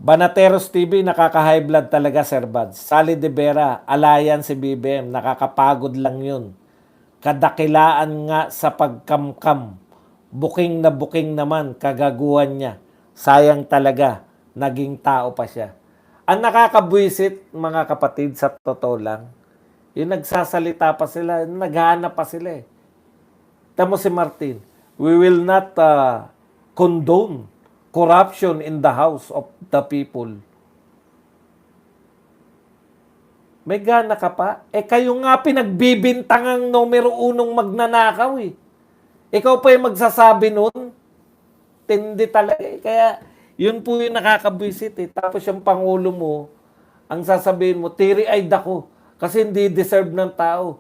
Banateros TV, nakaka-high blood talaga, Sir Buds. Sally De Vera, Alayan si BBM, nakakapagod lang yun. Kadakilaan nga sa pagkamkam. Buking na buking naman, kagaguhan niya. Sayang talaga, naging tao pa siya. Ang nakakabwisit, mga kapatid, sa totoo lang, yung nagsasalita pa sila, naghahanap pa sila eh. Tamo si Martin, we will not condone corruption in the house of the people. May gana ka pa? Eh kayo nga pinagbibintangang numero unong magnanakaw eh. Ikaw pa yung magsasabi nun? Tindi talaga eh. Kaya yun po yung nakakabwisit eh. Tapos yung Pangulo mo, ang sasabihin mo, teary-eyed ako. Kasi hindi deserve ng tao.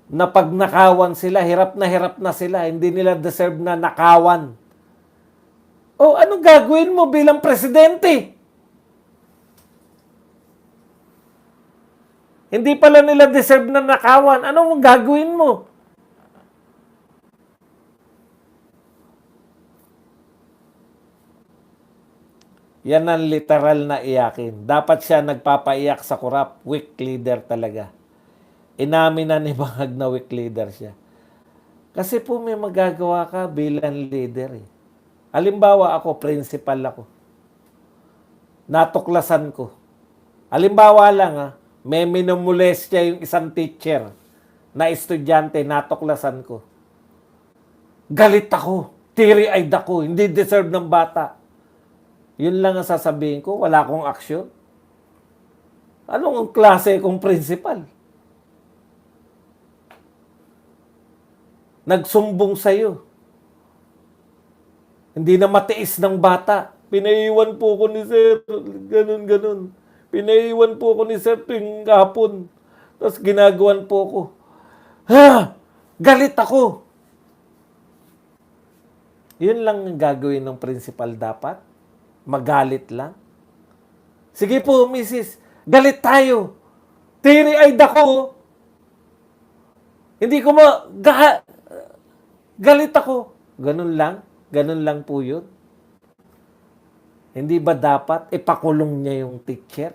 Na pag nakawan sila, hirap na sila. Hindi nila deserve na nakawan. O anong gagawin mo bilang presidente? Hindi pala nila deserve na nakawan. Anong gagawin mo? Yan ang literal na iyakin. Dapat siya nagpapaiyak sa korap. Weak leader talaga. Inamin na ni Bangag na weak leader siya. Kasi po may magagawa ka bilang leader eh. Halimbawa ako, principal ako. Natuklasan ko. Halimbawa lang may minumulestya yung isang teacher na estudyante, natuklasan ko. Galit ako. Teary-eyed ako. Hindi deserve ng bata. Yun lang ang sasabihin ko. Wala akong aksyon. Anong klase kong principal? Nagsumbong sa'yo. Hindi na matiis ng bata. Pinaiwan po ko ni sir. Ganun. Pinaiwan po ko ni sir tuwing hapon. Tapos ginagawan po ko. Ha! Galit ako! Yun lang ang gagawin ng principal dapat. Magalit lang. Sige po, misis. Galit tayo. Teary-eyed ako. Hindi ko galit ako. Ganun lang po yun. Hindi ba dapat ipakulong niya yung teacher?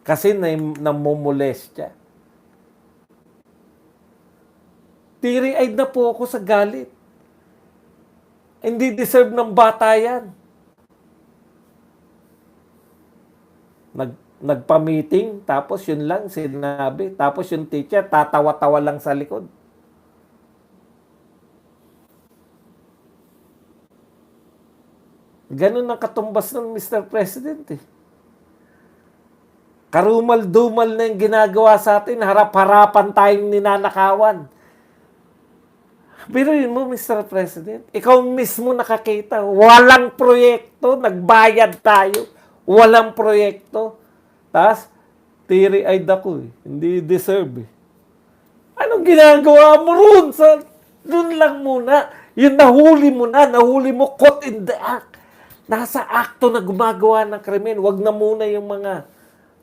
Kasi namumulestya. Teary-eyed na po ako sa galit. Hindi deserve ng bata yan. Nagpa-meeting, tapos yun lang sinabi. Tapos yung teacher, tatawa-tawa lang sa likod. Ganun ang katumbas ng Mr. President eh. Karumal-dumal na yung ginagawa sa atin, harap-harapan tayong ninanakawan. Pero yun mo, Mr. President, ikaw mismo nakakita, walang proyekto, nagbayad tayo, walang proyekto. Tapos, teary-eyed ako eh. Hindi deserve eh. Anong ginagawa mo ron? Doon lang muna. Yung nahuli mo caught in the act. Nasa akto na gumagawa ng krimen. Wag na muna yung mga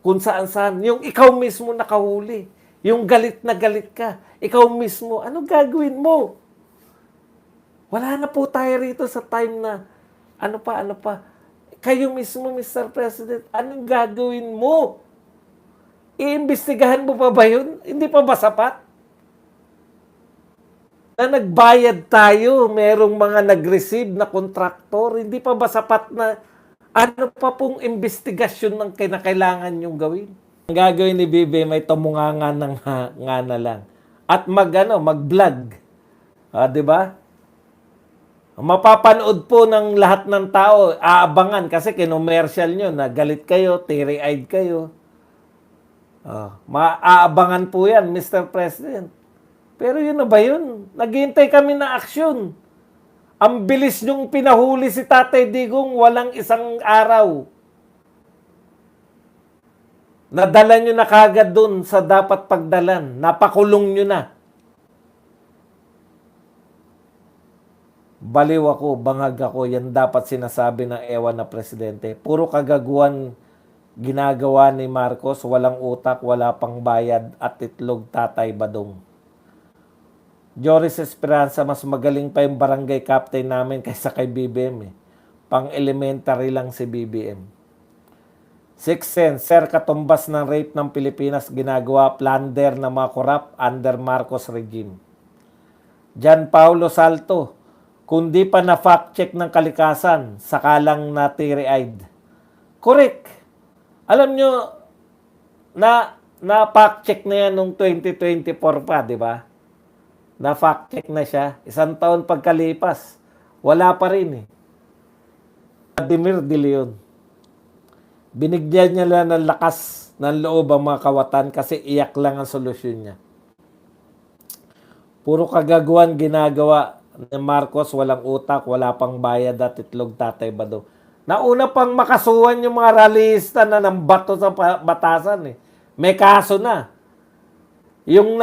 kung saan-saan. Yung ikaw mismo nakahuli. Yung galit na galit ka. Ikaw mismo, ano gagawin mo? Wala na po tayo rito sa time na ano pa. Kayo mismo, Mr. President, anong gagawin mo? Iimbestigahan mo pa ba yun? Hindi pa ba sapat? Na nagbayad tayo, merong mga nag-receive na kontraktor, hindi pa ba sapat na ano pa pong investigasyon ng kinakailangan yung gawin? Ang gagawin ni Bibi, may tumunganga ng nga na lang. At mag-vlog. Di ba? Mapapanood po ng lahat ng tao, aabangan kasi kinomercial nyo na galit kayo, teary-eyed kayo. Maaabangan po yan, Mr. President. Pero yun na ba yun? Naghihintay kami na aksyon. Ang bilis nyong pinahuli si Tatay Digong, walang isang araw. Nadala nyo na kagad dun sa dapat pagdalan. Napakulong nyo na. Baliw ako, bangag ako, yan dapat sinasabi ng ewan na presidente. Puro kagaguhan ginagawa ni Marcos, walang utak, wala pang bayad at itlog Tatay Badong. Joris Esperanza, mas magaling pa yung barangay captain namin kaysa kay BBM eh. Pang-elementary lang si BBM. Sixth Sense, Sir, katumbas ng rape ng Pilipinas ginagawa plunder ng mga korap under Marcos regime. Jan Paulo Salto, kundi pa na fact check ng kalikasan, sakalang na teary-eyed. Correct. Alam nyo, na fact check na yan noong 2024 pa, di ba? Na fact check na siya. Isang taon pagkalipas, wala pa rin eh. Vladimir De Leon. Binigyan niya lang ng lakas ng loob ang mga kawatan kasi iyak lang ang solusyon niya. Puro kagaguhan ginagawa ni Marcos, walang utak, wala pang bayad at itlog Tatay Badong. Nauna pang makasuhan yung mga rallyista na ng bato sa batasan eh. May kaso na. Yung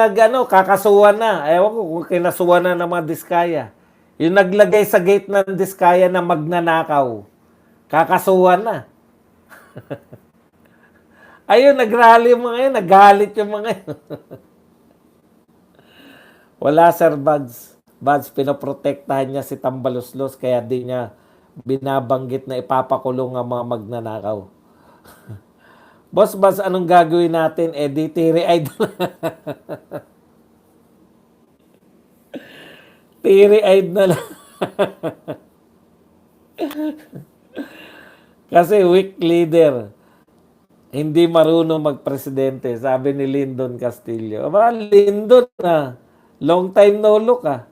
kakasuhan na. Ewan ko kung kinasuhan na ng mga Diskaya. Yung naglagay sa gate ng Diskaya na magnanakaw. Kakasuhan na. Ayun, nagrally yung mga yun. Nagalit yung mga yun. Wala, Sir Buds. Buds, pinoprotektahan niya si Tambaluslos kaya di niya binabanggit na ipapakulong ang mga magnanakaw. Boss Buds, anong gagawin natin? Di teary-eyed na. Teary-eyed na lang. Kasi weak leader. Hindi marunong magpresidente, sabi ni Lyndon Castillo. Aba, Lyndon na. Long time no look ah.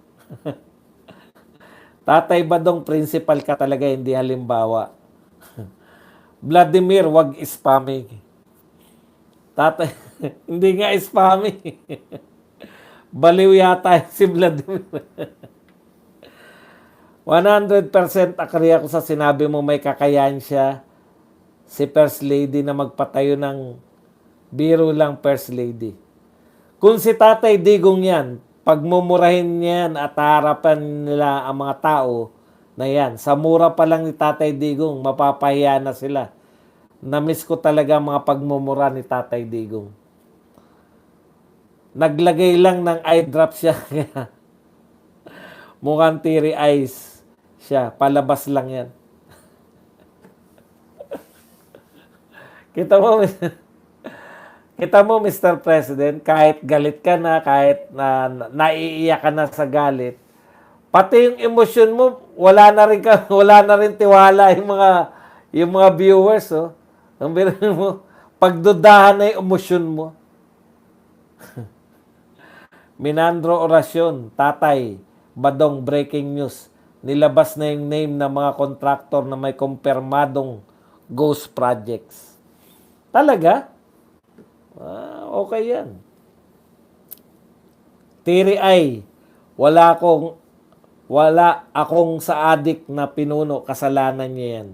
Tatay Badong, principal ka talaga, hindi halimbawa. Vladimir, wag spamming. Tatay, hindi nga spamming. Baliw yata si Vladimir. 100% agree ako sa sinabi mo, may kakayahan siya si First Lady na magpatayo ng biro lang First Lady. Kung si Tatay Digong yan, pagmumurahin niyan at harapan nila ang mga tao na yan, sa mura pa lang ni Tatay Digong, mapapahiya na sila. Namiss ko talaga mga pagmumura ni Tatay Digong. Naglagay lang ng eye drop siya. Mukhang teary eyes siya. Palabas lang yan. Kita mo, Mr. President, kahit galit ka na, kahit naiiyak ka na sa galit, pati yung emosyon mo, wala na rin tiwala yung mga viewers, oh. Ang birin mo, pagdudahan na yung emosyon mo. Minandro Orasyon, Tatay Badong, breaking news. Nilabas na yung name ng mga kontraktor na may kumpirmadong ghost projects. Talaga? Okay yan. Teary eye. Wala akong sa adik na pinuno, kasalanan niya yan.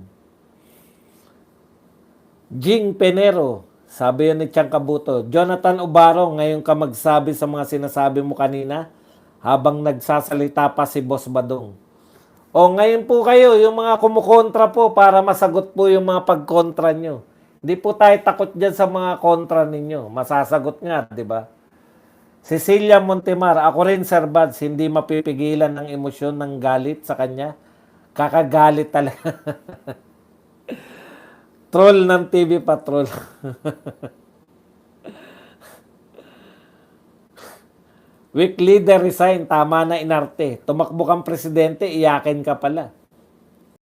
Jing Penero, sabi yun ni Chang Kabuto, Jonathan Obaro, ngayon ka magsabi sa mga sinasabi mo kanina habang nagsasalita pa si Boss Badong. O ngayon po kayo, yung mga kumukontra po para masagot po yung mga pagkontra nyo. Hindi po tayo takot dyan sa mga kontra ninyo. Masasagot nga, di ba? Cecilia Montemar, ako rin, Sir Buds, hindi mapipigilan ng emosyon ng galit sa kanya. Kakagalit talaga. Troll ng TV Patrol. Weak leader resign, tama na inarte. Tumakbo kang presidente, iyakin ka pala.